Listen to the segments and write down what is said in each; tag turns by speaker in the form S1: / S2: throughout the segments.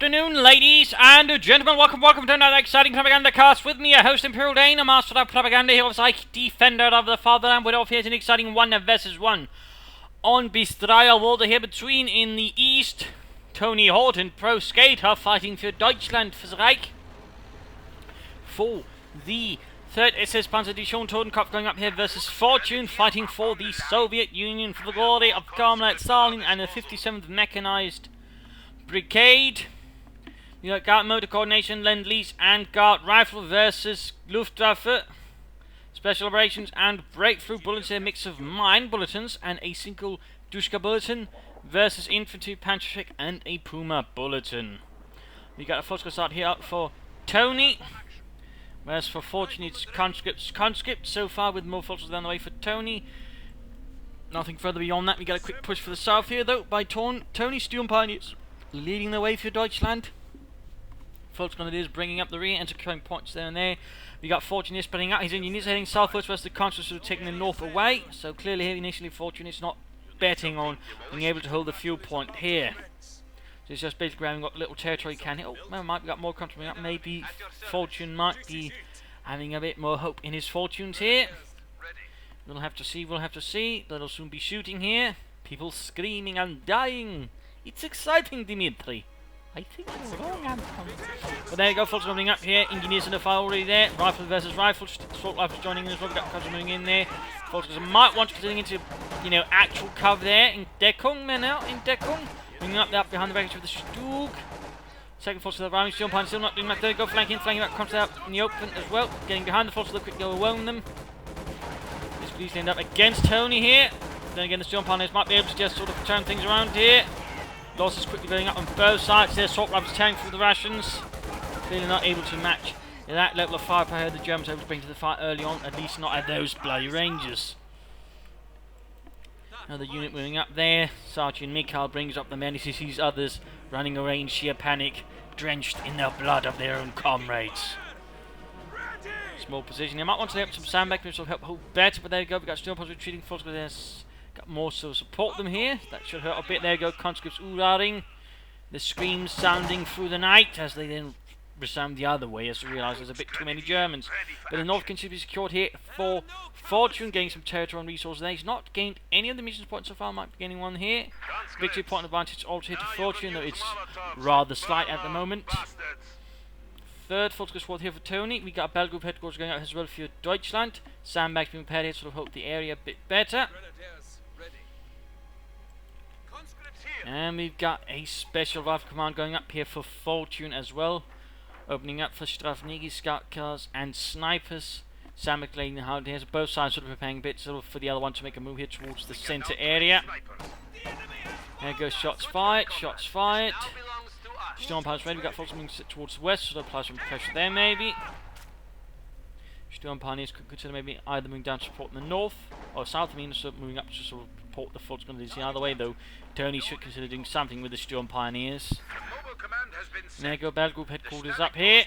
S1: afternoon, ladies and gentlemen. Welcome to another exciting Propagandacast with me, your host Imperial Dane, a master of propaganda, here I defender of the fatherland. We're off here to an exciting 1 versus 1 on Bestrider Water here between, in the east, Tony Horton, pro skater, fighting for Deutschland, fürs Reich, for the 3rd SS Panzerdivision Totenkopf, going up here versus Fortune, fighting for the Soviet Union, for the glory of Comrade Stalin and the 57th Mechanized Brigade. You got Guard Motor Coordination, Lend-Lease, and Guard Rifle versus Luftwaffe, Special Operations, and Breakthrough Bullets, a mix of mine bulletins and a single Dushka bulletin versus Infantry, Panzerschreck, and a Puma bulletin. We got a full score start here up for Tony, whereas for Fortune it's conscripts so far, with more full scores down the way for Tony. Nothing further beyond that. We got a quick push for the south here though by Tony. Sturmpioneers leading the way for Deutschland. Volksgrenadiers bringing up the rear and securing points there and there. We got Fortune spreading out. His engineers heading southwards, whereas the conscripts are taking the north away. So clearly here initially Fortune is not betting on being able to hold the fuel point here. So it's just basically having got little territory can hit. Oh, well, might be got more country coming up. Maybe Fortune might be having a bit more hope in his fortunes here. We'll have to see. They'll soon be shooting here. People screaming and dying. It's exciting, Dimitri. I think you're wrong, Anton. But there you go, folks, coming up here. Engineers in the fire already there. Rifle versus rifle. Assault rifles joining in as well. We've got cars moving in there. Folks might want to get into, actual cover there. In Deckung, men out in Deckung. Moving up there behind the wreckage with the Stug. Second force to the Rhyming Steel Pine, still not doing that. There you go, flanking up, comes out in the open as well. Getting behind the force of the quick go alone them. This could easily end up against Tony here. Then again, the Steel Pioneers might be able to just sort of turn things around here. Losses quickly going up on both sides. Their assault rifles tearing through the rations. Clearly not able to match that level of firepower the Germans were able to bring to the fight early on, at least not at those bloody ranges. Another unit moving up there. Sergeant Mikhail brings up the men as he sees others running away in sheer panic, drenched in the blood of their own comrades. Small position. They might want to lay up some sandbags, which will help hold better, but there you go. We've got Steel Pods retreating force with this. Got more to support them here. That should hurt a bit. There you go. Conscripts uraring. The screams sounding through the night as they then resound the other way as they realise there's a bit too many Germans. But the north continues to be secured here for Fortune, getting some territory and resources there. He's not gained any of the missions points so far. Might be gaining one here. Victory point advantage also here to Fortune, though it's rather slight at the moment. Third full squad here for Tony. We got a battle group headquarters going out as well for Deutschland. Sandbags being prepared here to sort of help the area a bit better. And we've got a special rifle command going up here for Fortune as well. Opening up for Strafnigi, scout cars and snipers. Sandbag laying the hard here. So both sides sort of preparing a bit sort of for the other one to make a move here towards the centre area. There goes shots fired. Storm pilots ready. We've got folks moving towards the west, so apply some pressure there maybe. Storm pioneers could consider maybe either moving down to support in the north or south. So moving up to sort of support the forts going to the other way, though. Tony should consider doing something with the Storm pioneers. And there you go, battle group headquarters up here.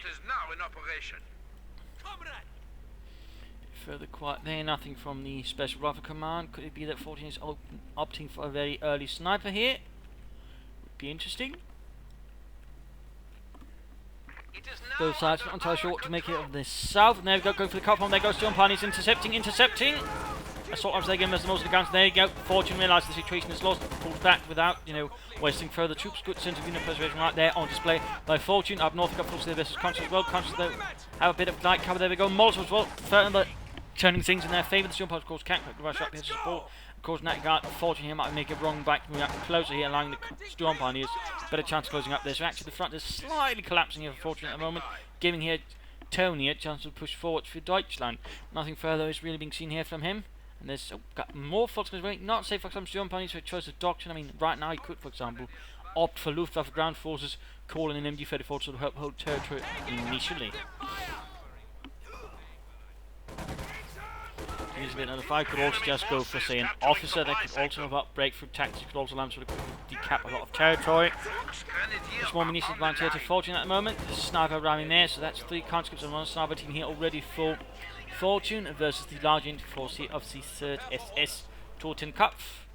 S1: Further quiet there, nothing from the special rifle command. Could it be that 14 is opting for a very early sniper here? Would be interesting. Both sides not entirely sure what to make it of the south. And there we go, going for the cut from. There goes Storm pioneers intercepting. Assault rifles again as the most of the guns. There you go. Fortune realised the situation is lost, pulls back without, wasting further troops. Good centre of unit preservation right there on display by Fortune. Up north, we've got full there versus Conscious as well. Conscious though have a bit of light cover. There we go. Molotov as well, further turning things in their favour. The Storm Pilots, of course, can't quickly rush up here to support. Of course, Nat Guard, Fortune here might make a wrong back, moving up closer here, allowing the Storm Pioneers better chance of closing up there. So actually the front is slightly collapsing here for Fortune at the moment, giving here Tony a chance to push forward for Deutschland. Nothing further is really being seen here from him. And there's got more forts going. Not say for example Storm Pioneers for a choice of doctrine. I mean, right now he could, for example, opt for Luftwaffe ground forces, call in an MG-34 to help hold territory initially. Here's a bit of the fight. Could also just go for, say, an officer. That could also have up breakthrough tactics. Could also allow him to decap a lot of territory. A small munition advantage here to Fortune at the moment. There's a sniper arriving there, so that's 3 conscripts and 1 sniper team here already for Fortune versus the large infantry force here of the 3rd SS Totenkopf.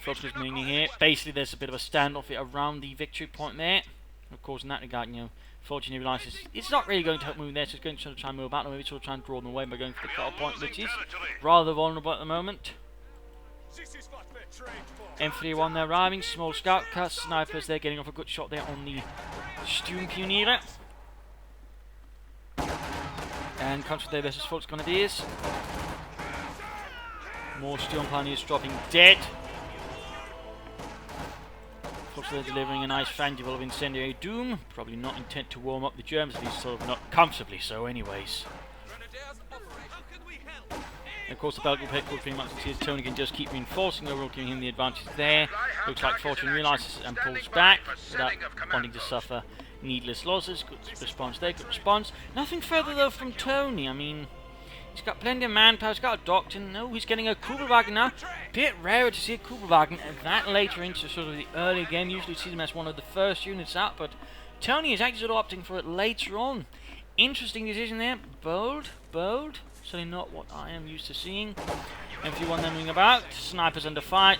S1: Focus moving here. Basically, there's a bit of a standoff around the victory point there. Of course, in that regard, you know, fortunately realises it's not really going to help moving there, so it's going to sort of try and move about, or maybe sort of try and draw them away by going for the cut-off point, which is rather vulnerable at the moment. M31 there arriving, small scout cut, snipers there getting off a good shot there on the Sturmpioneer. And Country there versus Volksgrenadiers. More Sturmpioneers dropping dead. Folks they're delivering a nice fandible of incendiary doom. Probably not intent to warm up the Germans, at least sort of not comfortably so anyways. And of course the Belgian headquarters pretty much sees Tony can just keep reinforcing overall, giving him the advantage there. Looks like Fortune realises and pulls back without wanting to suffer needless losses. Good response there, good response. Nothing further though from Tony. I mean, he's got plenty of manpower, he's got a doctor. No, he's getting a Kubelwagen now. Bit rarer to see a Kubelwagen that later into sort of the early game. Usually see them as one of the first units out, but Tony is actually sort of opting for it later on. Interesting decision there. Bold, bold. Certainly not what I am used to seeing. M31 then moving about. Snipers under fire.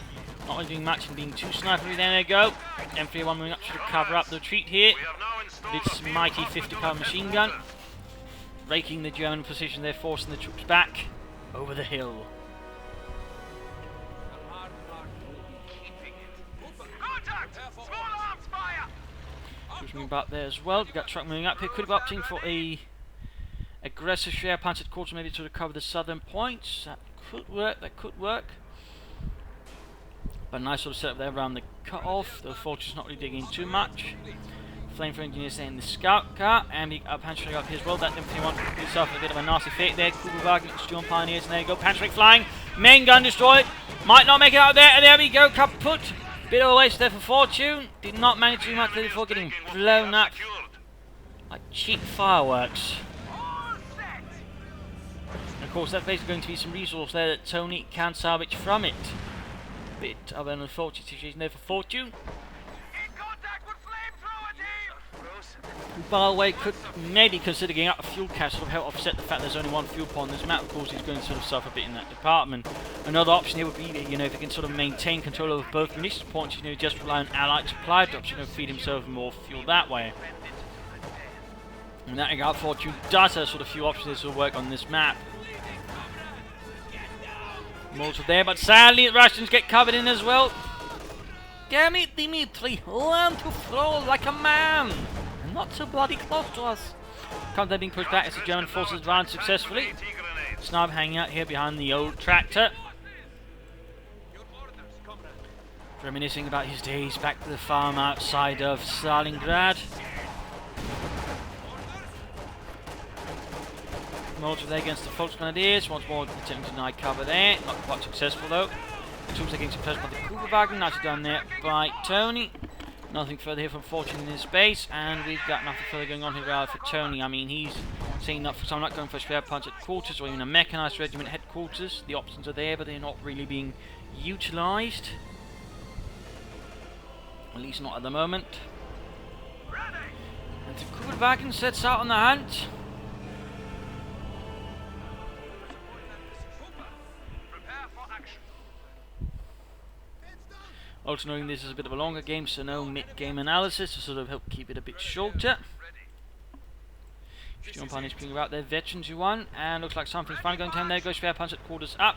S1: Not really doing much and being too snipery. There they go. M31 moving up to cover up the retreat here. This mighty 50 caliber machine gun. Raking the German position there, forcing the troops back over the hill. Troops moving back there as well. We've got truck moving up here. Could have opting for a aggressive share panzer quarter, maybe to recover the southern points. That could work, that could work. But a nice sort of setup there around the cut-off. The fortress not really digging too much. Flamethrower engineers there in the scout car, and the Panzerstreak up here as well. That M31 itself a bit of a nasty fate there. Kubelwagen, Sturmpioneers, and there you go. Panzerstreak flying, main gun destroyed. Might not make it out there, and there we go. Kaput. Bit of a waste there for Fortune. Did not manage too much there before getting blown up like cheap fireworks. And of course, that's basically going to be some resource there that Tony can salvage from it. Bit of an unfortunate situation there for Fortune. By the way, could maybe consider getting out a fuel cache to help offset the fact there's only one fuel pod on this map. Of course, he's going to sort of suffer a bit in that department. Another option here would be, you know, if he can sort of maintain control over both munitions points, you know, just rely on allied supply drops, you know, feed himself more fuel that way. And that regard, Fortune does have sort of few options to work on this map. Molotov there, but sadly the Russians get covered in as well. Damn it, Dimitri, learn to throw like a man! Not so bloody close to us. Currently being pushed back as the German forces advance successfully. Snipe hanging out here behind the old tractor. Reminiscing about his days back to the farm outside of Stalingrad. Molotov there against the Volksgrenadiers. Once more attempting to deny cover there. Not quite successful though. The troops are getting suppressed by the Kubelwagen. Nicely done there by Tony. Nothing further here from Fortune in his base, and we've got nothing further going on here for Tony. I mean, he's saying that so I'm not going for a spare punch headquarters or even a mechanised regiment headquarters. The options are there, but they're not really being utilised. At least not at the moment. And the Kubelwagen sets out on the hunt. Also knowing this is a bit of a longer game, so no mid-game analysis to sort of help keep it a bit shorter. Sturmpioneers is putting about their veterans who won, and looks like something's finally going to end there. Goes spare punch at quarters up.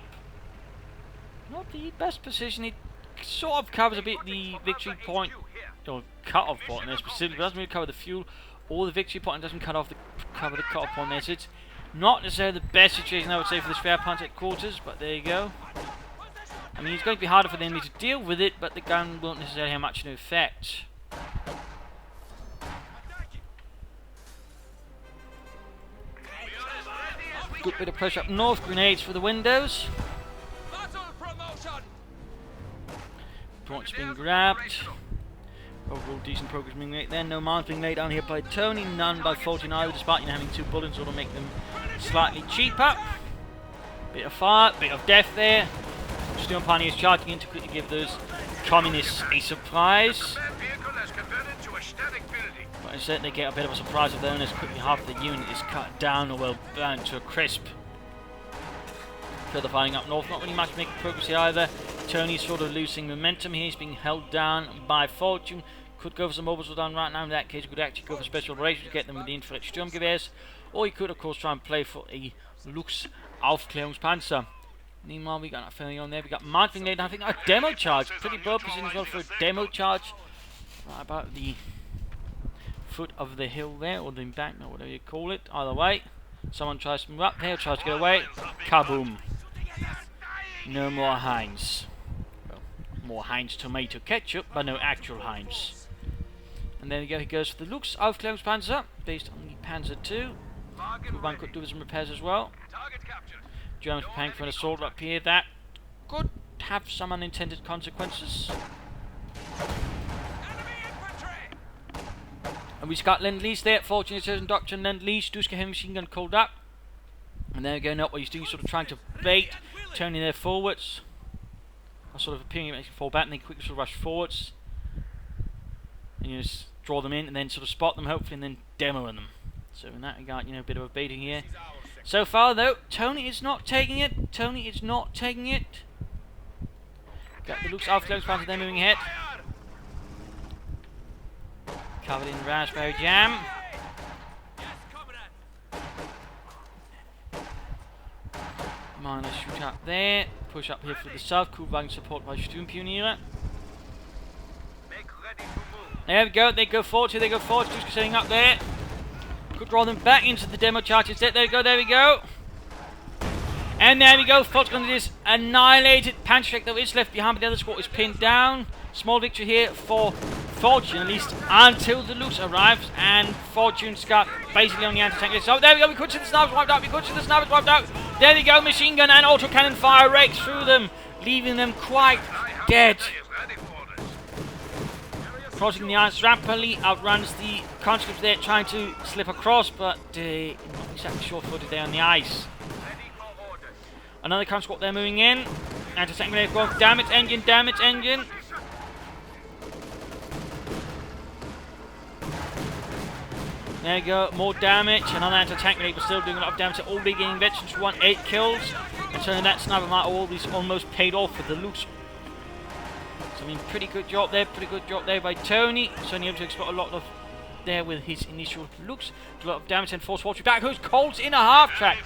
S1: Not the best position. It sort of covers a bit the victory point, or cut-off point there specifically. It doesn't really cover the fuel or the victory point, and doesn't cover the cut-off point there. So it's not necessarily the best situation, I would say, for the spare punch at quarters, but there you go. I mean, it's going to be harder for the enemy to deal with it, but the gun won't necessarily have much of an effect. Good bit of pressure up north, grenades for the windows. Points being grabbed. Overall decent progress being made there. No mines being laid down here by Tony, none by Fortune either, despite having two bullets, sort of make them slightly cheaper. Bit of fire, bit of death there. Sturmpioneers charging in to quickly give those communists a surprise. But instead they get a bit of a surprise of their own as quickly half of the unit is cut down or well burned to a crisp. Further firing up north, not really much making progress here either. Tony's sort of losing momentum here. He's being held down by Fortune. Could go for some orbital down right now. In that case, he could actually go for special operations to get them with the infrared Sturmgewehrs. Or he could, of course, try and play for a Lux Aufklärungspanzer. Meanwhile, we got that feeling on there. We got Marching Lane. I think a demo charge. Pretty broad position as well for a demo charge. Right about the foot of the hill there, or the embankment, whatever you call it. Either way, someone tries to move up there, tries to get away. Kaboom. No more Heinz. Well, more Heinz tomato ketchup, but no actual Heinz. And there we go, he goes for the Lux Aufklärungspanzer, based on the Panzer II. One could do with some repairs as well. Germans preparing for an assault up here. That could have some unintended consequences. And we got Lend-Lease there. Fortunately, it says in Doctrine Lend-Lease. Duska heavy machine gun called up. And there we go. Not what he's doing. He's sort of trying to bait, turning their forwards. Or sort of appearing to fall back, and then quickly sort of rush forwards. And you just draw them in, and then sort of spot them, hopefully, and then demo them. So in that regard, you know, a bit of a baiting here. So far, though, Tony is not taking it. Tony is not taking it. Got the Lux Aufklärungspanzer there moving ahead. Covered in raspberry jam. Minor shoot up there. Push up here for the south. Kuhwagen support by Sturmpioniere. There we go. They go forward. Here they go forward. Just setting up there. Could draw them back into the demo charges. There we go. There we go. And there we go. Fox going to this annihilated. Panzerstrike though is left behind, but the other squad is pinned down. Small victory here for Fortune, at least until the Lux arrives, and Fortune's got basically on the anti-tank list. So there we go. We could see the snipers wiped out. We could see the snipers wiped out. There we go. Machine gun and autocannon fire rakes through them, leaving them quite dead. Crossing the ice rapidly, outruns the conscripts there, trying to slip across, but not exactly sure-footed there on the ice. Another conscript there moving in. Anti-tank grenade going. Damn its engine, damn its engine. There you go, more damage. Another anti-tank grenade was still doing a lot of damage. Already getting veterans who want 8 kills. And so that sniper might always almost paid off with the Lux. So I mean, pretty good job there by Tony. Certainly able to exploit a lot of there with his initial Lux. A lot of damage and force Fortune back. Who's Colt's in a half-track?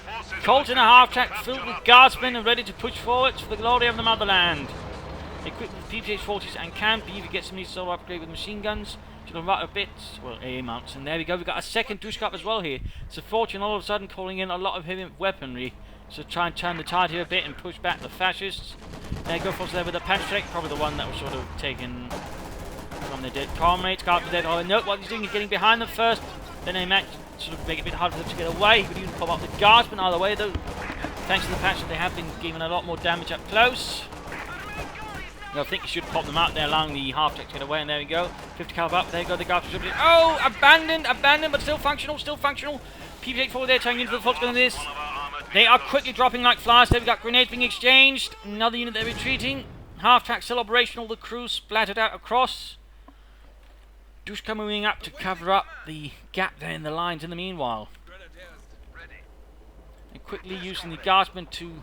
S1: Colt's in a half-track filled with guardsmen and ready to push forwards for the glory of the motherland. Equipped with PPH-40s and can be, if you get some of these solo upgrade with machine guns. Should right a bit, well, AA mounts, and there we go. We've got a second douche cup as well here. So Fortune all of a sudden calling in a lot of heavy weaponry. So try and turn the tide here a bit and push back the fascists. There you go, folks, there with the Panzerstrike, probably the one that was sort of taken from their dead comrades. Got to dead. Oh no, what he's doing is getting behind them first. Then they might sort of make it a bit harder for them to get away. He could even pop up the guardsmen either way, though. Thanks to the patch, they have been given a lot more damage up close. I think you should pop them out there, allowing the half-track to get away, and there we go. 50 caliber up, there you go, the guards. Oh, abandoned, but still functional. PPH forward there, turning into the Volkswagen this. They are quickly dropping like flies. There we got grenades being exchanged. Another unit they're retreating. Half-track still operational, the crew splattered out across. Dushka moving up to cover up the gap there in the lines in the meanwhile. And quickly using the guardsmen to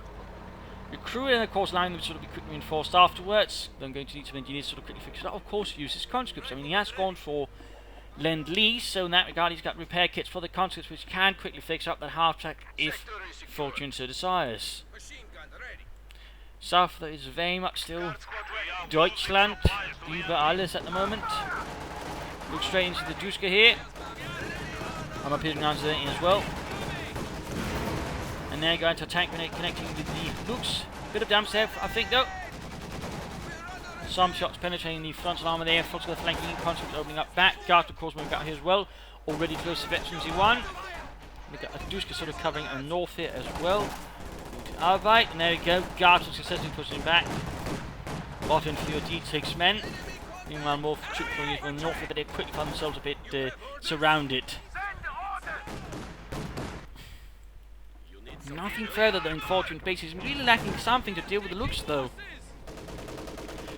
S1: recruit, and of course allowing them to sort of be quickly reinforced afterwards. Then going to need some engineers to sort of quickly fix it up. Of course, use his conscripts. I mean, he has gone for Lend-Lease, so in that regard he's got repair kits for the conscripts which can quickly fix up that half-track if Fortune so desires. South is very much still Deutschland, über alles at the moment. Look straight into the Duska here. I'm up here to answer that in as well. And they're going to tank grenade connecting with the Lux. Bit of damage there, I think, though. Some shots penetrating the frontal armour there. Frontal flanking, conscripts opening up back. Guards, of course, moving out here as well. Already close to veterans in one. We've got a Duska sort of covering a north here as well. Arbeit, and there we go. Guards are successfully pushing back. Bottom for your D6 men. Meanwhile, more troops going from the north, but they quickly find themselves a bit surrounded. Nothing further than Fortune bases. Really lacking something to deal with the Lux, though.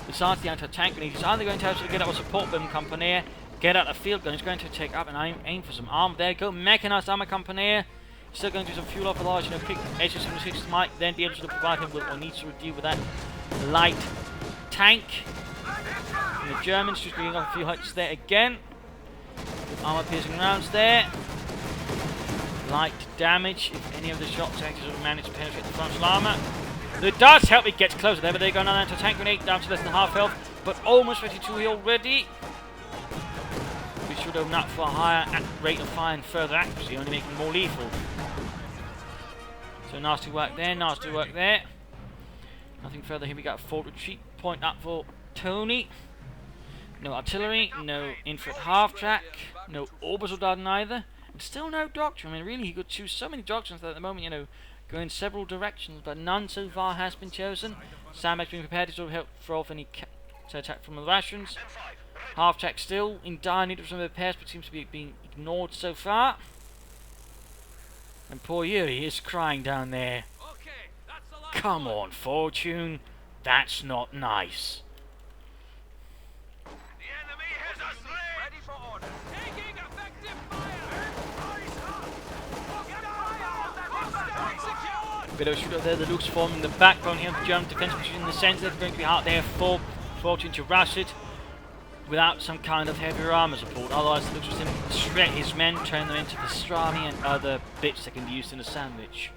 S1: Besides the anti-tank grenade, he's either going to have to get up a support bomb company, get out a field gun. He's going to take up and aim for some armor. There you go, mechanized armor company. Still going to do some fuel off the large, quick S76 might then be able to provide him with what needs to deal with that light tank. And the Germans just getting off a few hits there again. Armor piercing rounds there. Light damage if any of the shots actually manage to penetrate the frontal armor. It does help it gets closer there, but they go now to tank grenade down to less than half health, but almost ready to heal already. We should open up for a higher rate of fire and further accuracy, only making more lethal. So nasty work there, nasty work there. Nothing further here. We got a forward retreat point up for Tony. No artillery, no infant half track, no orbital dart either, and still no doctrine. I mean, really, he could choose so many doctrines that at the moment, you know, go in several directions, but none so far has been chosen. Sandbags being prepared to sort of help throw off any attack from the Russians. Half track still in dire need of some repairs, but seems to be being ignored so far. And poor Yuri is crying down there. Come on, Fortune, that's not nice. Bit of a shootout there, the Luke's forming the backbone here of the German defence, which is in the centre. They're going to be hard there for Fortune to rush it without some kind of heavier armour support. Otherwise, the Luke's just going to shred his men, turn them into pastrami and other bits that can be used in a sandwich.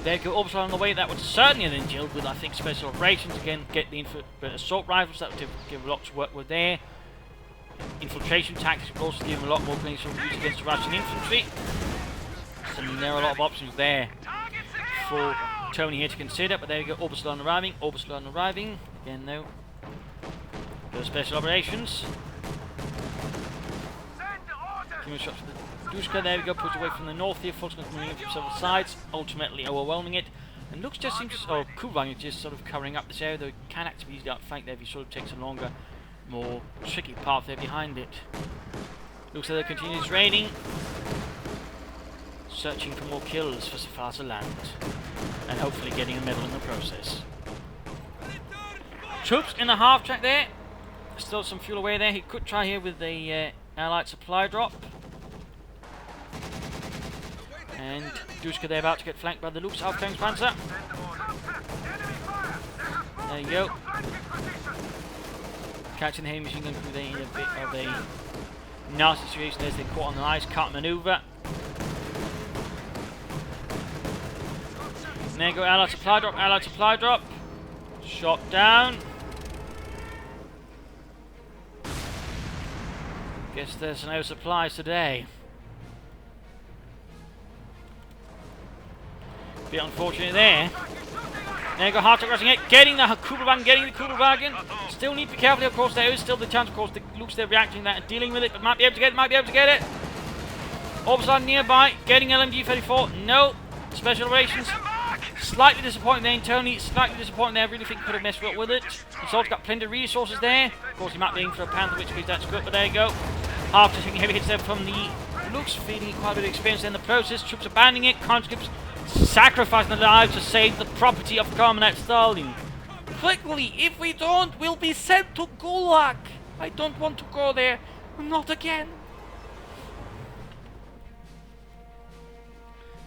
S1: There go Orbital on the way. That would certainly have been dealt with, I think, special operations. Again, get the assault rifles, that would give a lot to work with there. Infiltration tactics would also give him a lot more things to use against the Russian infantry. So there are a lot of options there for Tony here to consider, but there you go, Orbital arriving, Orbital arriving. Again, though, go special operations. Give shots to the Dushka, there we go, pushed away from the north here, Fulton's moving in from several sides, ultimately overwhelming it. And looks just seems to, Kuvan is just sort of covering up this area, though it can actually be outflanked there if he sort of takes a longer, more tricky path there behind it. Looks like they continues raiding. Searching for more kills for Safasa land, and hopefully getting a medal in the process. Troops in the half track there. Still some fuel away there. He could try here with the Allied supply drop. And Dushka there about to get flanked by the Luke's Aufklärungspanzer. There you go. Catching the heavy machine gun through in a bit of a nasty situation as they caught on the ice, can't maneuver. And there you go, Allied supply drop, Allied supply drop. Shot down. Guess there's no supplies today. Bit unfortunate there. There you go, Hartek rushing it, getting the Kugelwagen, Still need to be careful, of course, there is still the chance, of course, the Luke's there reacting to that and dealing with it, but might be able to get it, Orbison nearby, getting LMG-34, no, special operations. Slightly disappointing there in Tony, slightly disappointing there, I really think he could have messed up with it. He's also got plenty of resources there. Of course, he might be aiming for a Panther, which means that's good, but there you go. After taking heavy hits there from the Luke's, feeling quite a bit of experience in the process. Troops abandoning it, conscripts sacrificing their lives to save the property of Comrade Stalin. Quickly, if we don't, we'll be sent to Gulag. I don't want to go there, not again.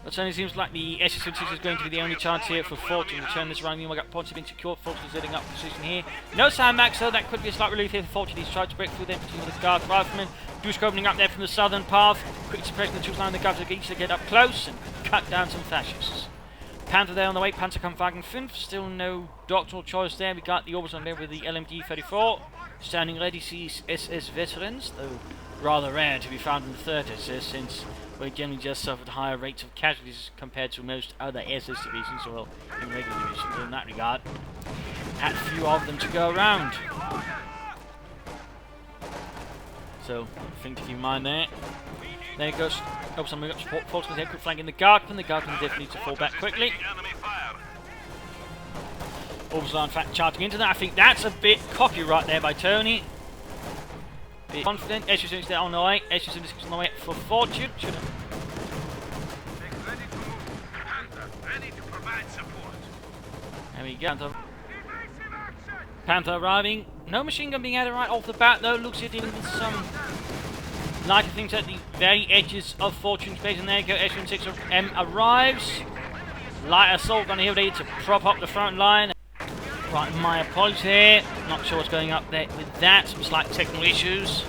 S1: It certainly seems like the SS-26 is going to be the only chance here for Fortune to turn this around. We've got points have been secured. Fortune's setting up position here. No sandbags, so that could be a slight relief here for Fortune. He's tried to break through there between the Guard riflemen. Dusk opening up there from the southern path. Quick suppression of the troops line the Guards are each to get up close and cut down some fascists. Panther there on the way. Panzerkampfwagen 5. Still no doctrinal choice there. We got the Orbison there with the LMG-34. Standing ready sees SS veterans, though rather rare to be found in the 3rd SS since we generally just suffered higher rates of casualties compared to most other SS divisions, well, in regular divisions in that regard. Had few of them to go around. So, thing to keep in mind there. There it goes. Oh, someone got support forces there, quick flanking the Guardsmen. The Guardsmen definitely need to fall back quickly. Also, in fact, charging into that. I think that's a bit cocky right there by Tony. Bit confident. SS-76 there on the way. SS-76 on the way for Fortune. Should have. There we go. Panther arriving. No machine gun being added right off the bat though. Looks here dealing with some lighter things at the very edges of Fortune's base. And there you go. SS-76 arrives. Light assault gun here ready to prop up the front line. Right, my apologies here. Not sure what's going up there with that. Some slight technical issues.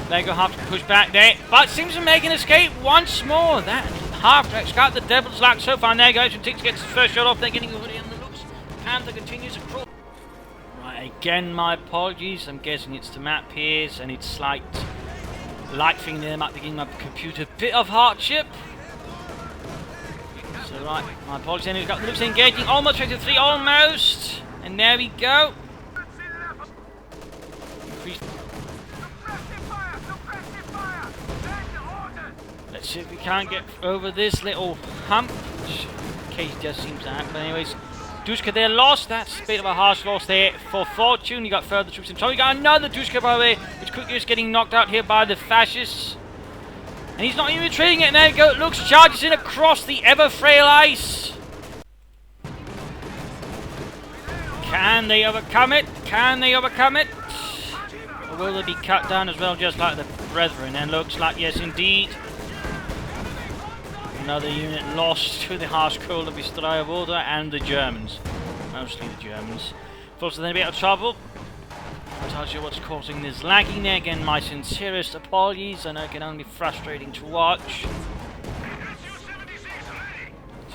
S1: They go have to push back there, but seems to make an escape once more. That half-track's got the devil's luck so far. And there goes and Tix gets his first shot off. They're getting over in the looks. Panther continues across. Right, again, my apologies. I'm guessing it's the map here, and it's slight light thing there might be giving my computer a bit of hardship. So right, my apologies. Then we've got the looks engaging. Almost 53, almost. And there we go. Let's see if we can't get over this little hump, which occasionally just seems to happen. But anyways, Dushka there lost. That's a bit of a harsh loss there for Fortune. You got further troops in trouble. You got another Dushka, by the way, which quickly is getting knocked out here by the fascists. And he's not even retreating it. And there you go. Looks charges in across the ever frail ice. Can they overcome it? Can they overcome it? Or will they be cut down as well, just like the brethren? And looks like yes, indeed. Another unit lost to the harsh cold of Bistraya Order and the Germans. Mostly the Germans. Forced in a bit of trouble. I'll tell you what's causing this lagging there. Again, my sincerest apologies. I know it can only be frustrating to watch.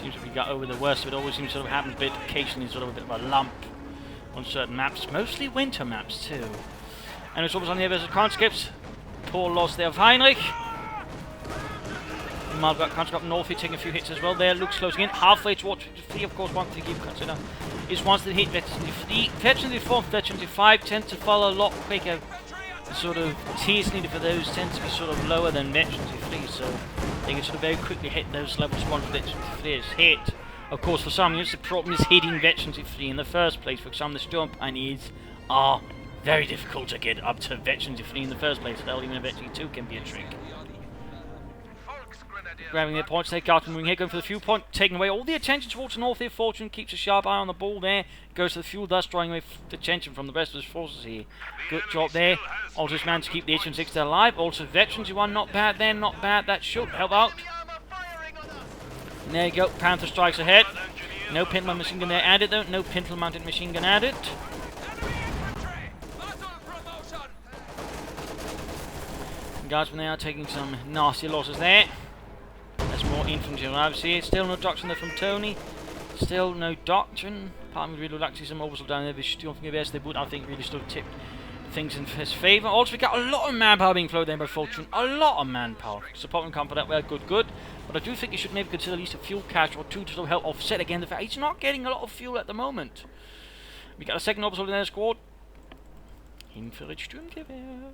S1: Seems to be got over the worst of it. Always seems to sort of happen a bit occasionally, sort of a bit of a lump on certain maps. Mostly winter maps too. And it's always on the other conscripts. Poor loss there of Heinrich. Malbach comes up north here, taking a few hits as well. There, looks closing in. Halfway towards 53, of course, one thing you consider is once they hit veteran 3, veteran 4, veteran 5 tend to fall a lot quicker. The sort of tiers needed for those tend to be sort of lower than veteran 3, so they can sort of very quickly hit those levels once veteran 3 is hit. Of course, for some units, the problem is hitting veteran 3 in the first place. For example, the Storm Pioneers are very difficult to get up to veteran 3 in the first place. So even a veteran 2 can be a trick. Grabbing their points, they got moving here, going for the fuel point, taking away all the attention towards the north here. Fortune keeps a sharp eye on the ball there, goes to the fuel, thus drawing away the attention from the rest of his forces here. Good job there. Also just managed to keep the H-6 alive. Also veterans, you won, not bad there, not bad. That should help out. And there you go, Panther strikes ahead. No pintle machine gun there added though, no pintle mounted machine gun added. Guardsmen, they are taking some nasty losses there. There's more infantry arrives here. Still no doctrine there from Tony. Still no doctrine. Apart from really reluctantly some oversold down there. They would, I think, really sort of tip things in his favour. Also, we got a lot of manpower being flowed there by Fortune. A lot of manpower. Support and comfort that way, good. But I do think you should maybe consider at least a fuel cache or two to sort of help offset again the fact he's not getting a lot of fuel at the moment. We got a second oversold in their squad. Infrared Sturmgewehr.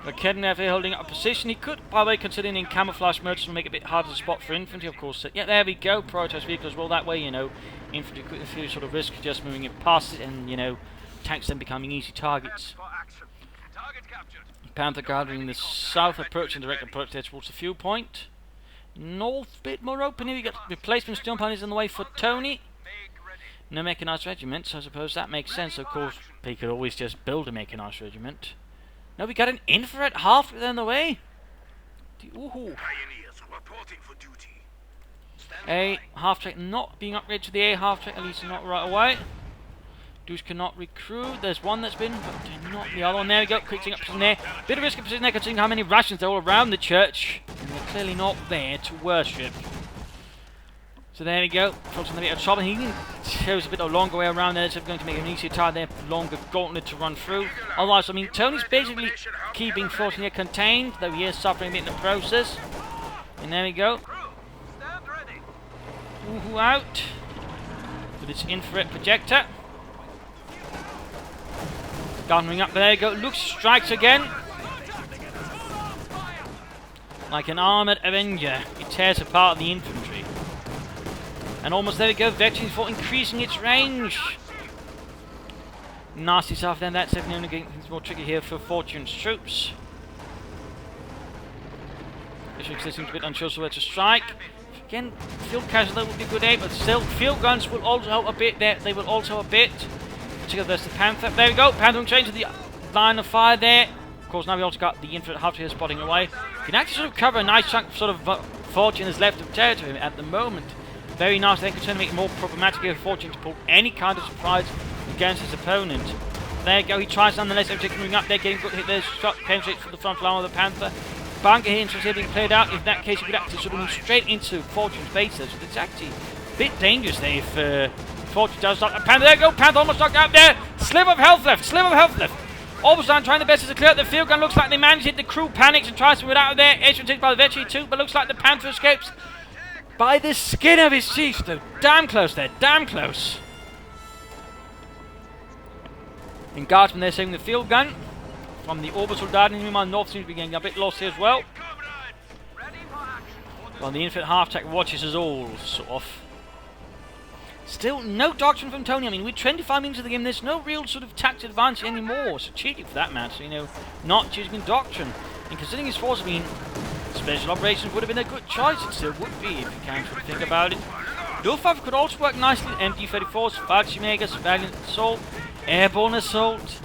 S1: Kednev here holding up a position. He could, by the way, considering in camouflage mode to make it a bit harder to spot for infantry, of course. Yeah, there we go. Prioritise vehicles. Well, that way, you know, infantry could feel sort of risk just moving it past it, and you know, tanks then becoming easy targets. Panther gathering the south, approaching direct approach there towards the fuel point. North, bit more open here. We got replacement Storm Pioneers on the way for Tony. No mechanised regiments. I suppose that makes sense. Of course, they could always just build a mechanised regiment. No, we got an infrared half on the way. Ooh. A half track not being upgraded to the A half track, at least not right away. Dudes cannot recruit. There's one that's been, but not the other one. There we go. Quick thing up from there. Bit of risk of position there, considering how many Russians are all around the church, and they're clearly not there to worship. So there we go. Frogs in a bit of trouble. He shows a bit of a longer way around there, so we're going to make an easier time there, longer gauntlet to run through. Otherwise, I mean, Tony's basically keeping Fortune here contained, though he is suffering a bit in the process. And there we go. Woohoo out with its infrared projector. Gunning up, there you go. Luke strikes again. Like an armoured Avenger, it tears apart the infantry. And almost there we go, veterans for increasing its range. Nasty stuff then, that's definitely only getting things more tricky here for Fortune's troops. Bishop seems a bit unsure so where to strike. Again, field casualty would be a good aim, but still, field guns will also help a bit there. They will also a bit. Particularly versus the Panther. There we go, Panther change to the line of fire there. Of course, now we also got the infantry half here spotting away. You can actually sort of cover a nice chunk of sort of Fortune is left of territory at the moment. Very nice. They're concerned to make it more problematic for Fortune to pull any kind of surprise against his opponent. There you go. He tries nonetheless. Everything moving up there, getting good hit there. Shot penetrates for the front line of the Panther. Bunker here is being played out. In that case, he could actually sort of move straight into Fortune's base there. So it's actually a bit dangerous there if Fortune does knock the Panther. There you go. Panther almost knocked out there. Sliver of health left. Sliver of health left. Almost trying the best to clear out the field gun. Looks like they managed it. The crew panics and tries to move it out of there. Edge taken by the Vetri too, but looks like the Panther escapes by the skin of his teeth. Though damn close there. Damn close. And guardsmen there saving the field gun from the orbital dart. And meanwhile, North seems to be getting a bit lost here as well. Well, the infinite half-tack watches us all, sort of. Still, no doctrine from Tony. I mean, we're 25 minutes of the game. There's no real sort of tactical advantage anymore. So cheating for that matter, you know, not choosing doctrine. And considering his force, I mean, special operations would have been a good choice. It still would be, if you can sort of think about it. Luftwaffe could also work nicely. MD-34s, Fallschirmjägers, Valiant Assault, Airborne Assault.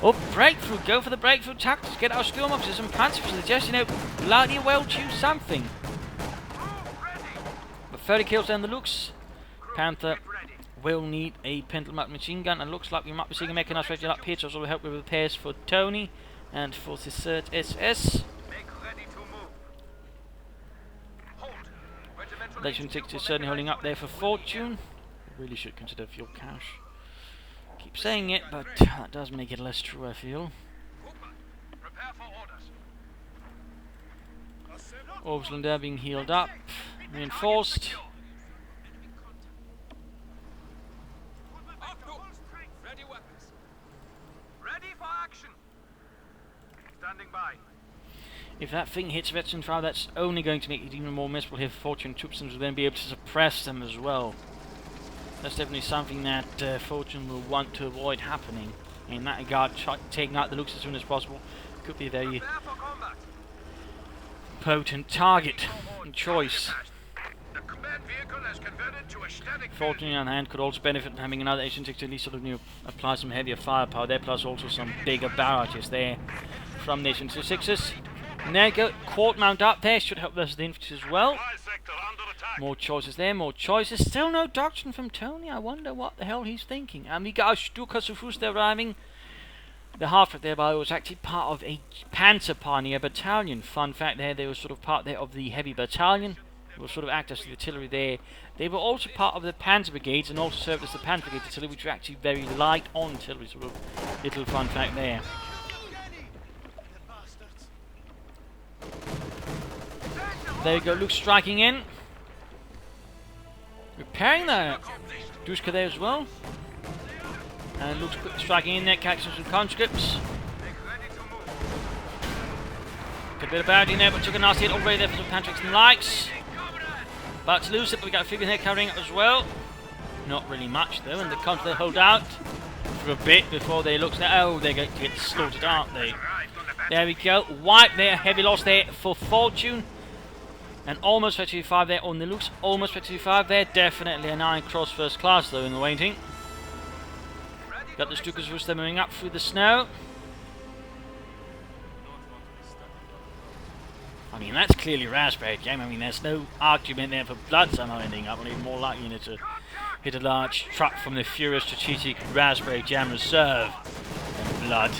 S1: Oh, breakthrough. Go for the breakthrough tactics. Get our storm officers and panzers to suggest, you know, bloody well choose something. But 30 kills down the looks. Panther will need a pendulum machine gun, and looks like we might be seeing a mechanized regiment up here to also help with repairs for Tony and for the third SS. Legend 6 is certainly holding up there for Fortune. Really should consider fuel cache. Keep saying it, but that does make it less true, I feel. Orbsland there being healed up, reinforced. If that thing hits Veteran 5, that's only going to make it even more miserable here for Fortune troops, and will then be able to suppress them as well. That's definitely something that Fortune will want to avoid happening. In that regard, taking out the looks as soon as possible could be a very potent target and choice. Fortune, on the hand, could also benefit from having another Asian 6 to at least sort of apply some heavier firepower there, plus also some bigger barrages there from Nation 6s. And there you go, quad mount up there, should help us with the infantry as well. More choices there, more choices. Still no doctrine from Tony. I wonder what the hell he's thinking. And we got a Stuka Sufus there arriving. The half-track there, by the way, was actually part of a Panzer Pioneer battalion. Fun fact there, they were sort of part there of the heavy battalion. They will sort of act as the artillery there. They were also part of the Panzer Brigades and also served as the Panzer Brigade artillery, which were actually very light on artillery. Sort of little fun fact there. There you go, Luke striking in. Repairing the Duska there as well. And Luke's quick striking in there, catching some conscripts. Good bit of barraging there, but took a nasty hit already there for some Pantrix and Likes. But to lose it, but we got a figure here covering it as well. Not really much though, and the cons they hold out for a bit before they look there. Oh, they're going to get slaughtered, aren't they? There we go. Wipe there, heavy loss there for Fortune. And almost 35 there on the looks. Almost 35 there. Definitely an Iron Cross first class though in the waiting. Got the Stukas Rus moving up through the snow. I mean, that's clearly Raspberry Jam. I mean, there's no argument there for blood somehow ending up. Only more likely, you know, to hit a large truck from the Furious Strategic Raspberry Jam Reserve than blood.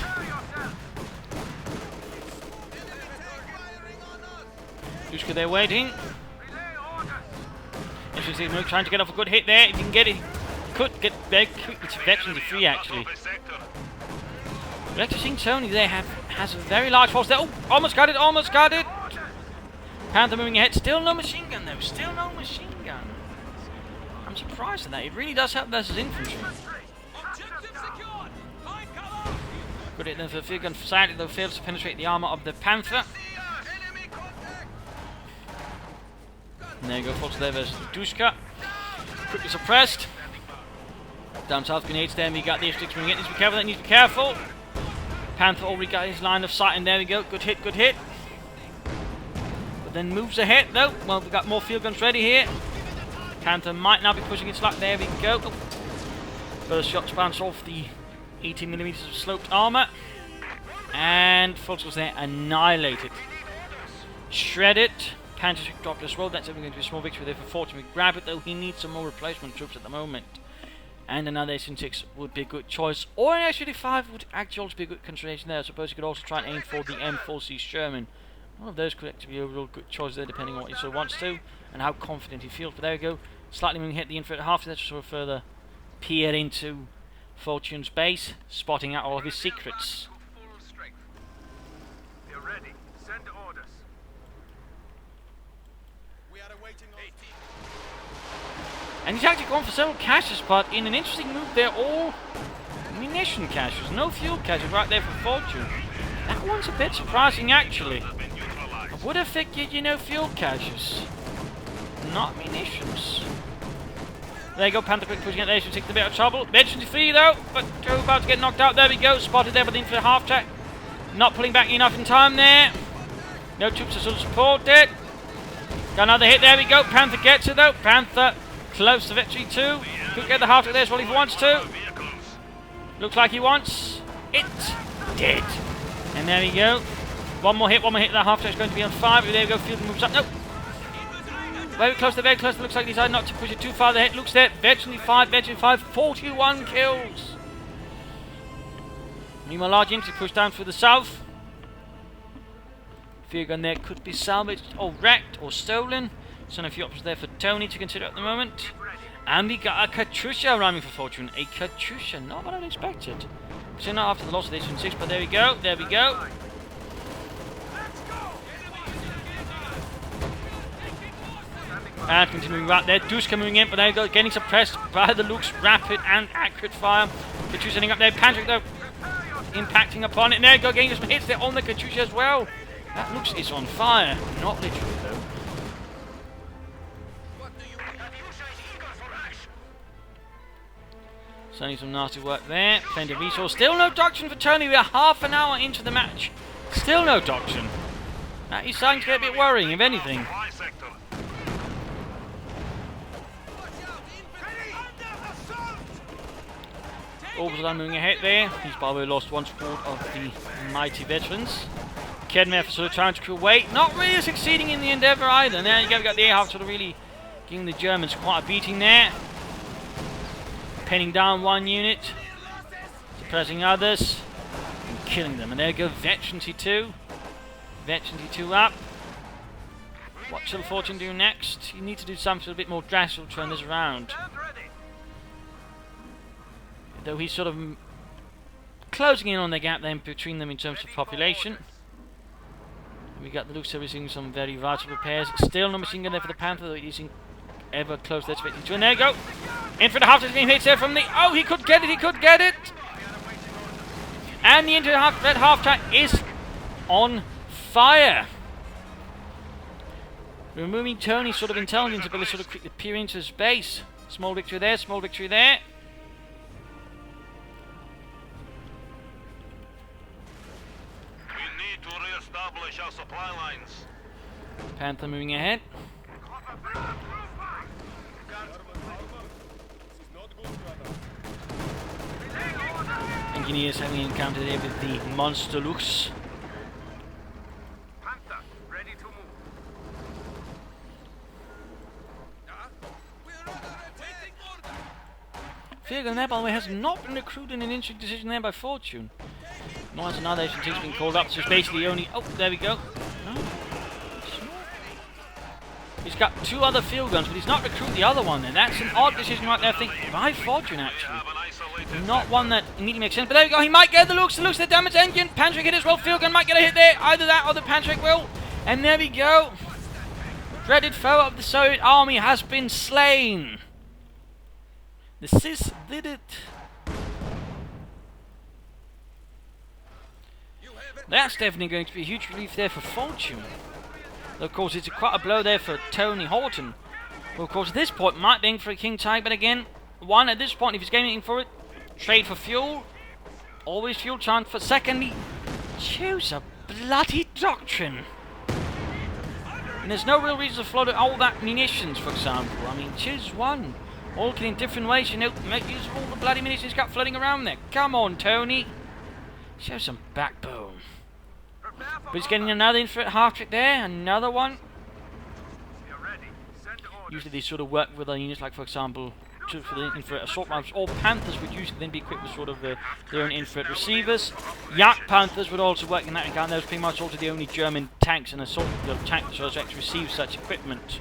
S1: Duska there waiting. Interesting, trying to get off a good hit there. If you can get it, could get very quickly to Veterans of 3 actually. We're actually seeing Tony there has a very large force there. Oh, almost got it, almost got it. Panther moving ahead. Still no machine gun though. Still no machine gun. I'm surprised at that. It really does help versus infantry. Good hit there for the field gun. Sadly though, fails to penetrate the armour of the Panther. And there you go, Fox there versus the Duska. Quickly suppressed. Down south grenades there, and we got the F6 moving in. Needs to be careful, that needs to be careful. Panther already got his line of sight, and there we go. Good hit, good hit. But then moves ahead though. Well, we've got more field guns ready here. Panther might now be pushing its luck. There we go. Oh. First shots bounce off the 18mm of sloped armour. And Fox was there, annihilated. Shredded. Panzer dropped as well. That's going to be a small victory there for Fortune. We grab it though. He needs some more replacement troops at the moment. And another SN6 would be a good choice. Or an SUD5 would actually also be a good consideration there. I suppose you could also try and aim for the M4C Sherman. One of those could actually be a real good choice there, depending on what he sort of wants to and how confident he feels. But there we go. Slightly moving hit the infantry at half. That's sort of further peer into Fortune's base, spotting out all of his secrets. And he's actually gone for several caches, but in an interesting move, they're all munition caches, no fuel caches right there for Fortune. That one's a bit surprising, actually. I would have figured, you know, fuel caches, not munitions. There you go, Panther quick pushing at there, should take a bit of trouble. Mentioned free though, but Joe about to get knocked out. There we go, spotted there by the infantry half track. Not pulling back enough in time there. No troops to sort of support it. Got another hit, there we go. Panther gets it though. Panther close to victory too. Could get the half track there as well if he wants to. Looks like he wants. It did. And there we go. One more hit, that half track's going to be on fire. There we go, field moves up. Nope. Very close, very close. Looks like he decided not to push it too far. The hit looks there. Veteran 5, 41 kills. Meanwhile, large infantry pushed down through the south. Field gun there could be salvaged or wrecked or stolen. So a few options there for Tony to consider at the moment. And we got a Katyusha rhyming for Fortune. A Katyusha, not what I expected. So not after the loss of the SN6, but there we go, there we go. And continuing right there, Duska moving in, but there you go, getting suppressed by the Luke's rapid and accurate fire. Katyusha ending up there, Patrick though, impacting upon it. And there you go, getting some hits there on the Katyusha as well. That looks is on fire, not literally though. Certainly some nasty work there, plenty of resource. Still no doctrine for Tony, we are half an hour into the match. Still no doctrine. That is starting to get a bit worrying, if anything. Orbital moving ahead there. He's by the way lost one squad of the mighty veterans. Kedmev sort of trying to crew weight. Not really succeeding in the endeavour either. And there you go, we got the air half sort of really giving the Germans quite a beating there. Pinning down one unit. Suppressing others. And killing them. And there you go, Veterancy 2. Veterancy 2 up. What shall Fortune do next? You need to do something a bit more drastic to turn this around. Though he's sort of closing in on the gap then between them in terms of population. We got the Luke servicing some very vital repairs. Still no machine gun there for the Panther, though he's ever close there to victory 2. And there you go. In for the half, being hit there from the. Oh, he could get it, he could get it! And the into red half track is on fire. Removing Tony's sort of intelligence ability, sort of quickly peer into his base. Small victory there, small victory there.
S2: Our supply lines.
S1: Panther moving ahead. Engineers having encountered here with the monster looks.
S2: Panther, ready to move.
S1: Field there, by the way, has not been recruited in an interesting decision there by Fortune. No, there's another SN6's been called up, so it's basically only. Oh, there we go. No. He's got 2 other field guns, but he's not recruited the other one then. That's an odd decision right there, I think, by Fortune actually. Not one that immediately makes sense, but there we go. He might get the looks the damage engine. Patrick hit as well. Field gun might get a hit there. Either that or the Patrick will. And there we go. Dreaded foe of the Soviet army has been slain. The Sis did it. That's definitely going to be a huge relief there for Fortune. Though, of course, it's quite a blow there for Tony Horton. Well, of course, at this point, might be for a King Tag, but again, one, at this point, if he's getting for it, trade for fuel. Always fuel transfer. Secondly, choose a bloody doctrine. And there's no real reason to flood all that munitions, for example. I mean, choose one. All in different ways, you know, make use of all the bloody munitions he's got floating around there. Come on, Tony. Show some backbone. But he's getting another infrared half trick there, another one. Usually they sort of work with other units, like for example, for the infrared assault rifles, or Panthers would usually then be equipped with sort of their own infrared receivers. Yak Panthers would also work in that regard. Those are pretty much also the only German tanks and assault tanks that actually receive such equipment.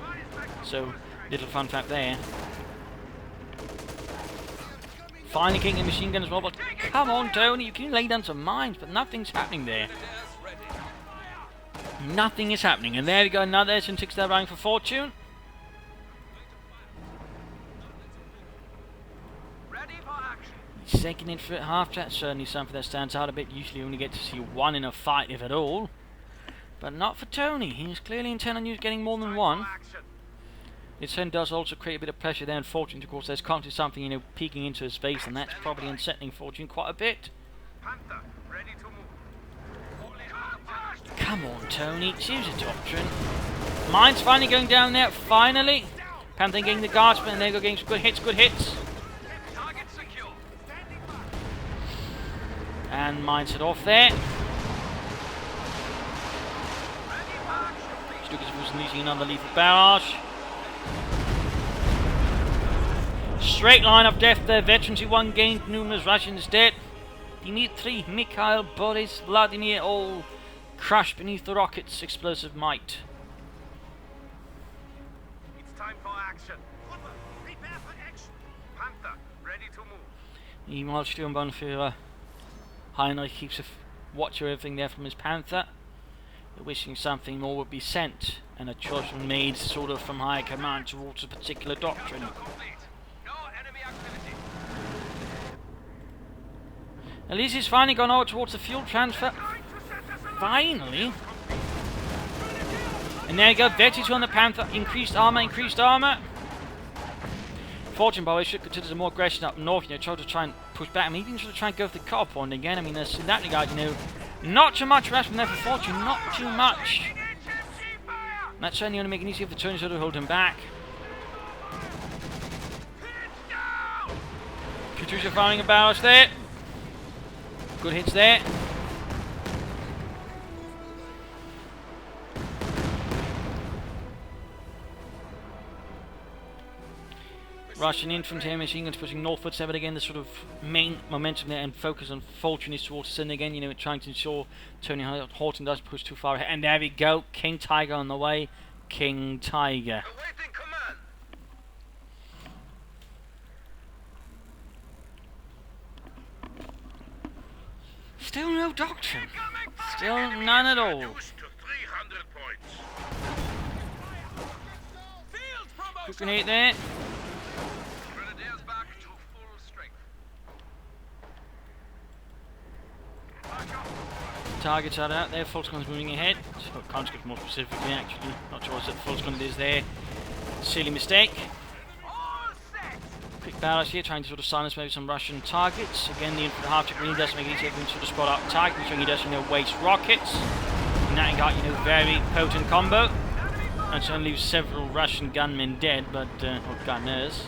S1: So, little fun fact there. Finally getting a machine gun as well, but come on, Tony, you can lay down some mines, but nothing's happening there. Nothing is happening, and there we go, another SN6 there running for fortune. Second infrared half track, certainly something that stands out a bit. Usually only get to see one in a fight, if at all. But not for Tony. He's clearly intent on getting more than one. It then does also create a bit of pressure there, and Fortune, of course, there's constantly something, you know, peeking into his face, and that's probably unsettling Fortune quite a bit. Come on, Tony, choose a doctrine. Mine's finally going down there, finally. Panther getting the guardsman, and there go getting some good hits, good hits. And mine's head off there. Stukas was using another lethal barrage. Straight line of death there. Veterans who won gained numerous Russians dead. Dmitry, Mikhail, Boris, Vladimir all crushed beneath the rocket's explosive might.
S2: It's time for action. Prepare for action. Panther, ready to move.
S1: Meanwhile, Sturmbannführer Heinrich keeps a watch of everything there from his Panther, wishing something more would be sent, and a choice was made sort of from higher command towards a particular doctrine.
S2: No enemy activity.
S1: At least he's finally gone over towards the fuel transfer. Finally! And there you go, Vetis on the Panther, increased armour. Fortune, by the way, should consider some more aggression up north, you know, try and push back. I mean, even try and go for the car point again. I mean, in that regard, you know, not too much rest from there for Fortune, not too much. And that's certainly only making it easier for Tony to hold him back. Katusha firing a barrage there. Good hits there. Russian infantry machine guns pushing northwards, ever again the sort of main momentum there and focus on Fortune is towards the center again, you know, trying to ensure Tony Horton doesn't push too far ahead. And there we go, King Tiger on the way. King Tiger.
S2: Awaiting command.
S1: Still no doctrine. Still none at all.
S2: Reduced to 300 points.
S1: Good grenade there.
S2: Grenadiers back to full strength.
S1: Targets are out there, Volkskon's moving ahead. So, conscript more specifically, actually. Not sure what Volkskon is there. Silly mistake. Quick barrage here, trying to sort of silence maybe some Russian targets. Again, the half-check really does make it easier for him to sort of spot out targets, ensuring he does, you know, waste rockets. In that regard, you know, very potent combo. And so leaves several Russian gunmen dead, but, or gunners.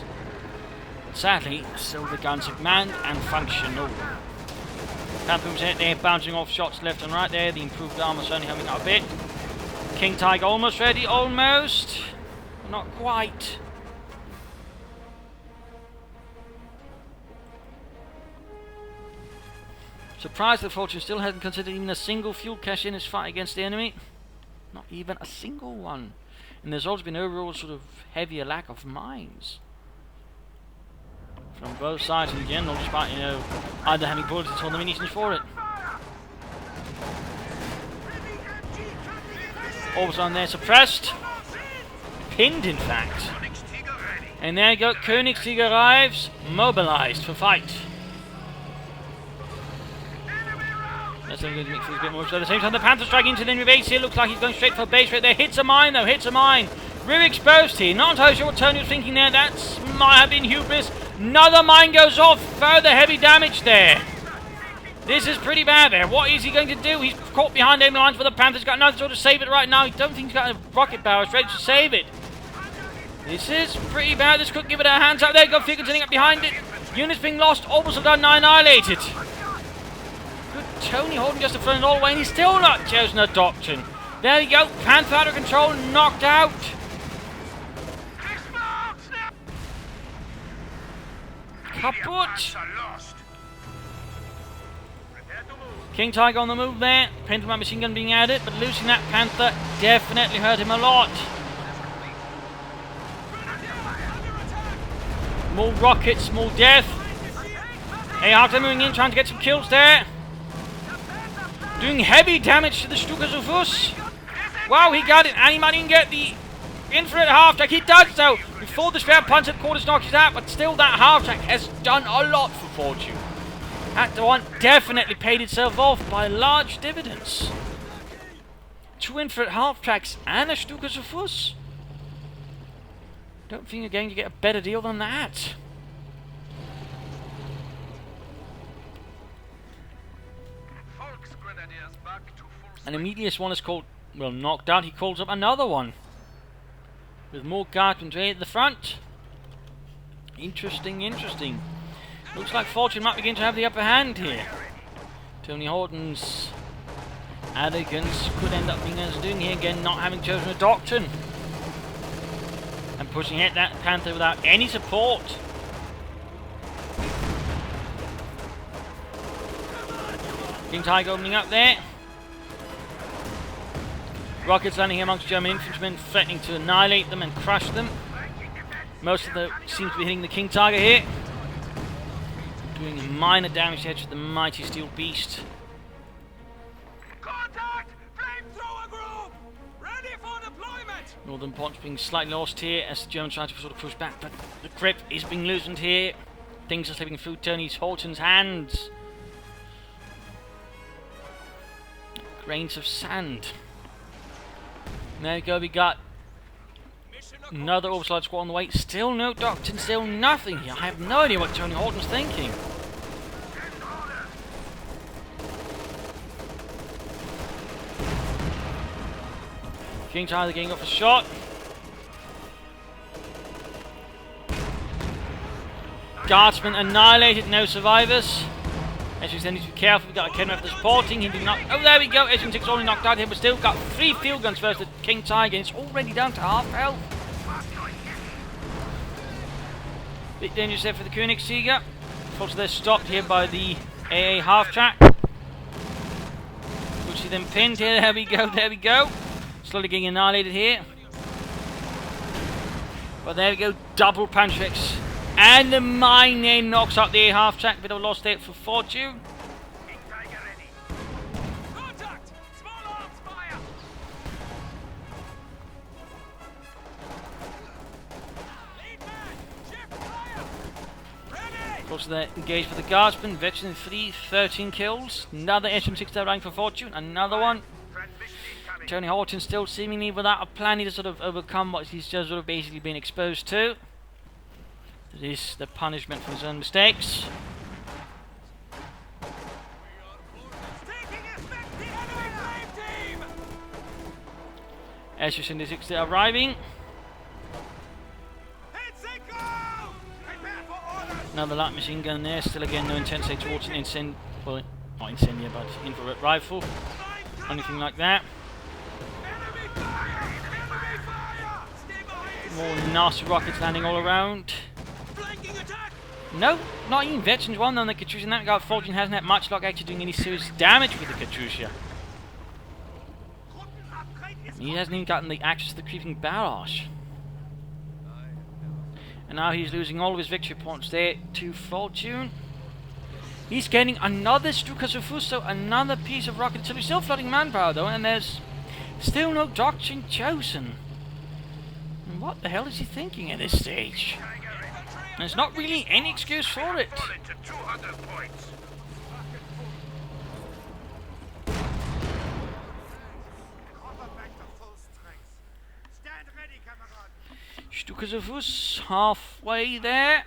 S1: Sadly, so the guns have manned and functional. Phantom's hit there, bouncing off shots left and right there. The improved armor certainly helping out a bit. King Tiger almost ready, almost. But not quite. Surprised that Fortune still hasn't considered even a single fuel cache in his fight against the enemy. Not even a single one. And there's also been overall sort of heavier lack of mines. From both sides in general, despite, you know, either having bullets or the munitions for it. Also on there, suppressed. Pinned, in fact. And there you go, Königstieg arrives, mobilized for fight. That's going to make things a bit more. So at the same time, the Panther striking into the enemy base here. Looks like he's going straight for a base right there. Hits a mine, though, hits a mine. Rear exposed here. Not entirely sure what Tony was thinking there. That might have been hubris. Another mine goes off. Further heavy damage there. This is pretty bad there. What is he going to do? He's caught behind enemy lines, but the Panther's got nothing to sort of save it right now. I don't think he's got a rocket barrel ready to save it. This is pretty bad. This could give it a hands out. There you go. Figure sitting up behind it. Units being lost. Almost have done annihilated. Good Tony holding just the front all the way, and he's still not chosen a doctrine. There you go. Panther out of control. Knocked out. Kaput!
S2: Lost. Prepare to move.
S1: King Tiger on the move there. Pentagram machine gun being added, but losing that Panther definitely hurt him a lot. More rockets, more death. Hey, after moving in, trying to get some kills there. Doing heavy damage to the Stuka. Wow, he got it, and he might even get the infrared half-track. He does so before the spare punch at quarters knocks it out, but still that half-track has done a lot for Fortune. That one definitely paid itself off by large dividends. 2 infrared half-tracks and a Stuka. Don't think you're going to get a better deal than that. And immediately this one is called, well, knocked out. He calls up another one with more carpentry at the front. Interesting, interesting. Looks like Fortune might begin to have the upper hand here. Tony Horton's arrogance could end up being as doing here again, not having chosen a doctrine and pushing at that Panther without any support. King Tiger opening up there. Rockets landing here amongst German infantrymen, threatening to annihilate them and crush them. Most of them seem to be hitting the King Tiger here, doing minor damage here to the mighty steel beast.
S2: Contact! Flamethrower group! Ready for deployment!
S1: Northern Ponch being slightly lost here as the Germans try to sort of push back, but the grip is being loosened here. Things are slipping through Tony Horton's hands. Grains of sand. There we go, we got another Overslide squad on the way. Still no doctrine, still nothing here. I have no idea what Tony Horton's thinking. King Tiger getting off a shot. Guardsman annihilated, no survivors. Escalation needs to be careful, we've got a Kenner after supporting, he did not. Oh, there we go, Escalation only knocked out here, but still got 3 field guns versus the King Tiger, and it's already down to half health. Bit dangerous there for the Koenigsegger. Unfortunately, they're stopped here by the AA half track. Which he then pinned here, there we go, there we go. Slowly getting annihilated here. But there we go, double Pantrix. And the mine then knocks up the A half track. Bit of a loss there for Fortune.
S2: King Tiger ready. Contact! Small arms fire! Lead man! Shift fire! Ready!
S1: Of course, they're engaged with the Guardsman. Veteran 3, 13 kills. Another SM6 rank for Fortune. Another one.
S2: Transmission incoming.
S1: Tony Horton still seemingly without a plan. He to sort of overcome what he's just sort of basically been exposed to. It is the punishment for his own mistakes.
S2: Taking effect, the enemy flame team!
S1: SU-76 are arriving.
S2: Hits it go! Prepare for orders!
S1: Another light machine gun there. Still again no intensity towards an well, not incendiary, but infrared rifle. Anything like that.
S2: Enemy fire! Enemy fire! Stay behind!
S1: More nasty rockets landing all around.
S2: Flanking attack!
S1: No, not even Veterans one on the Katyusha. In that regard, Fortune hasn't had much luck actually doing any serious damage with the Katyusha. He hasn't even gotten the access to the creeping barrage. And now he's losing all of his victory points there to Fortune. He's getting another Stuka, another piece of rocket artillery. Still flooding manpower though, and there's still no doctrine chosen. And what the hell is he thinking at this stage? There's not really any excuse for it.
S2: Bullet to 200 points. Stand ready, Kamerad.
S1: Stuka halfway there.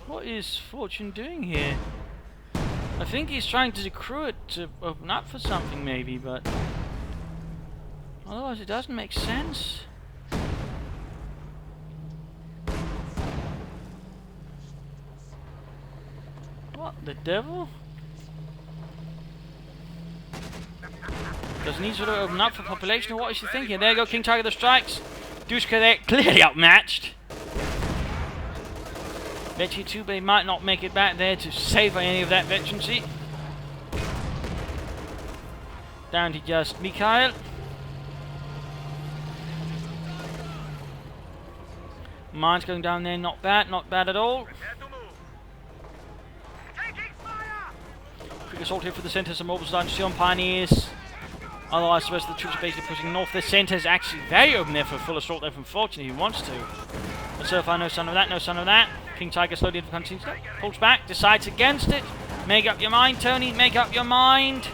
S1: What is Fortune doing here? I think he's trying to recruit it to open up for something maybe, but otherwise it doesn't make sense. What the devil? Doesn't he sort of open up for population, or what is he thinking? There you go, King Tiger the strikes. Dushka there, clearly outmatched. Bet you too, but he might not make it back there to save any of that veterancy. Down to just Mikhail. Mine's going down there, not bad at all. Quick assault here for the centre, some mobiles down, still on Pioneers. Otherwise, the rest of the troops are basically pushing north. The centre is actually very open there for a full assault there from Fortune if he wants to. But so far, no sign of that, no sign of that. King Tiger slowly continues, pulls back, decides against it. Make up your mind, Tony, make up your mind.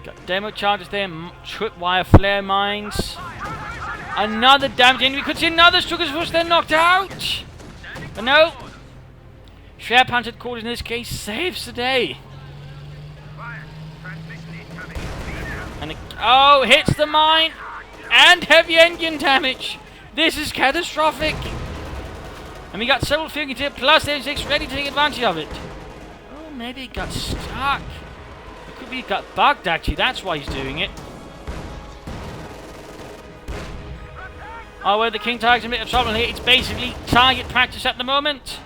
S1: Got demo charges there, tripwire flare mines. Another damage in. We could see another Struggers push, they're knocked out. But no. Share Panted Cord in this case saves the day. And oh, hits the mine and heavy engine damage. This is catastrophic. And we got several figures here, plus the M6 ready to take advantage of it. Oh, maybe it got stuck. It could be it got bugged actually, that's why he's doing it. Oh, well, the King Tiger's in a bit of trouble here. It's basically target practice at the moment.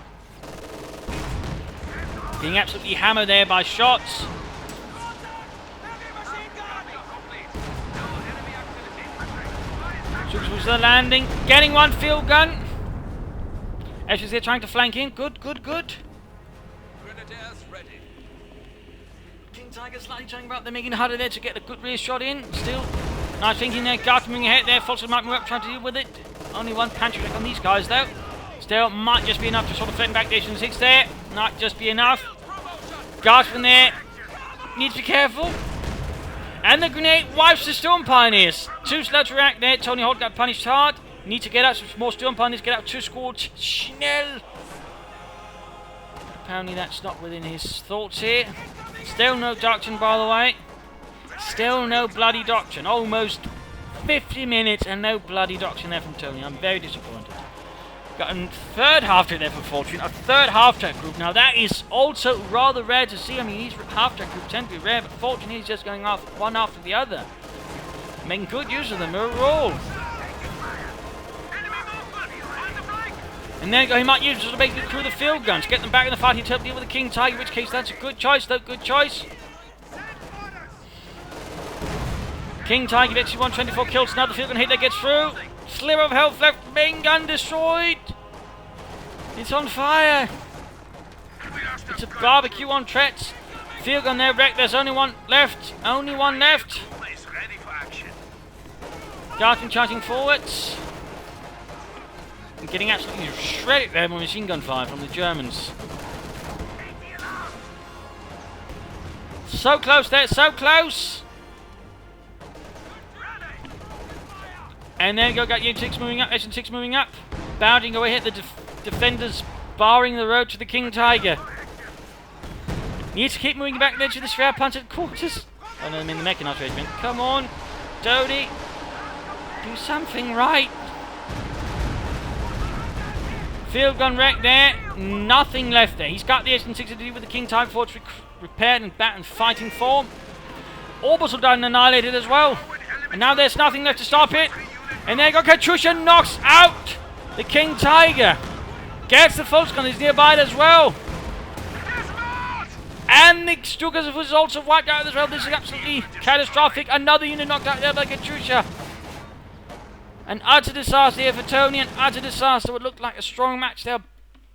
S1: Being absolutely hammered there by shots. Troops was the landing. Getting one field gun. Escher's here trying to flank in. Good.
S2: Grenadiers ready.
S1: King Tiger slightly trying about. They're making it harder there to get a good rear shot in. Still. Nice thinking there. Garth moving ahead there. Foster might move up trying to deal with it. Only one pantry check on these guys though. Still might just be enough to sort of threaten back Nation 6 there. Not just be enough. Garth from there. Needs to be careful. And the grenade wipes the Storm Pioneers. Too slow to react there. Tony Holt got punished hard. Need to get out some more Storm Pioneers. Get out 2 squads. Schnell. Apparently that's not within his thoughts here. Still no Doctrine, by the way. Still no bloody Doctrine. Almost 50 minutes and no bloody Doctrine there from Tony. I'm very disappointed. Got a third half-track there for Fortune. A third half-track group. Now that is also rather rare to see. I mean, these half-track groups tend to be rare, but Fortune is just going off one after the other. Making good use of them overall. And there you go, he might use them to basically crew the field guns. Get them back in the fight. He'd help deal with the King Tiger, in which case that's a good choice, though. Good choice. King Tiger gets 124 kills. Another field gun hit that gets through. Sliver of health left. Main gun destroyed. It's on fire. It's a barbecue on Tretz. Field gun there wrecked. There's only one left. Only one left. Garten charging forwards. And getting absolutely shredded there by machine gun fire from the Germans. So close there. So close. And there you go, got M6 moving up, S6 moving up. Bounding away, hit the defenders, barring the road to the King Tiger. Needs to keep moving back there to the Sphere Punted Quarters. Oh no, I'm in the mechanized regiment. Come on, Dodie. Do something right. Field gun wreck there. Nothing left there. He's got the S6 to do with the King Tiger before it's repaired and back in fighting form. Orbital done and annihilated as well. And now there's nothing left to stop it. And there you go, Katrusha knocks out the King Tiger. Gets the Fultz gun, he's nearby as well. And the Stukas was also wiped out as well. This is absolutely catastrophic. Another unit knocked out there by Katrusha. An utter disaster here for Tony, an utter disaster. What looked like a strong match there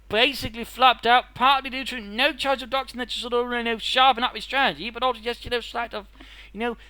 S1: basically flopped out, partly due to no choice of Doctrine that sort of sharpen up his strategy, but also just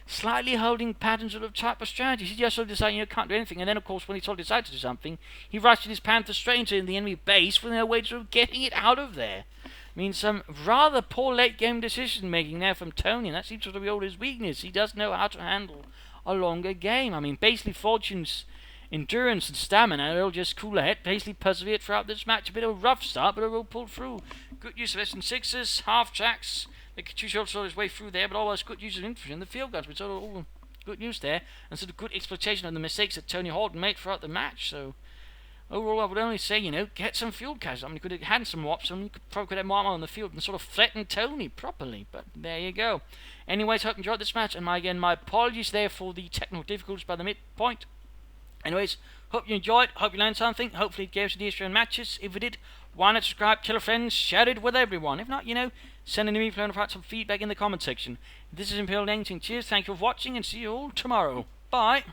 S1: slightly holding patterns of type of strategy. He just sort of decided can't do anything, and then of course when he sort of decided to do something, he rushed his Panther straight into the enemy base with no way of getting it out of there. I mean, some rather poor late game decision making there from Tony, and that seems to be all his weakness. He does know how to handle a longer game. I mean, basically Fortune's endurance and stamina are all just cool ahead. Basically persevered throughout this match. A bit of a rough start, but all pulled through. Good use of S6s, half tracks. The Katusha saw his way through there, but always good use of infantry and the field guns, which are all good news there, and sort of good exploitation of the mistakes that Tony Holden made throughout the match. So overall, I would only say, get some field casualties. I mean, you could have had some wops, and you probably could have Marmo on the field and sort of threatened Tony properly. But there you go. Anyways, hope you enjoyed this match, and my apologies there for the technical difficulties by the midpoint. Anyways, hope you enjoyed, hope you learned something, hopefully it gave us the Eastern matches. If it did, why not subscribe, tell a friend, share it with everyone. If not, send an email and provide some feedback in the comment section. This is Imperial Dancing. Cheers, thank you for watching, and see you all tomorrow. Bye!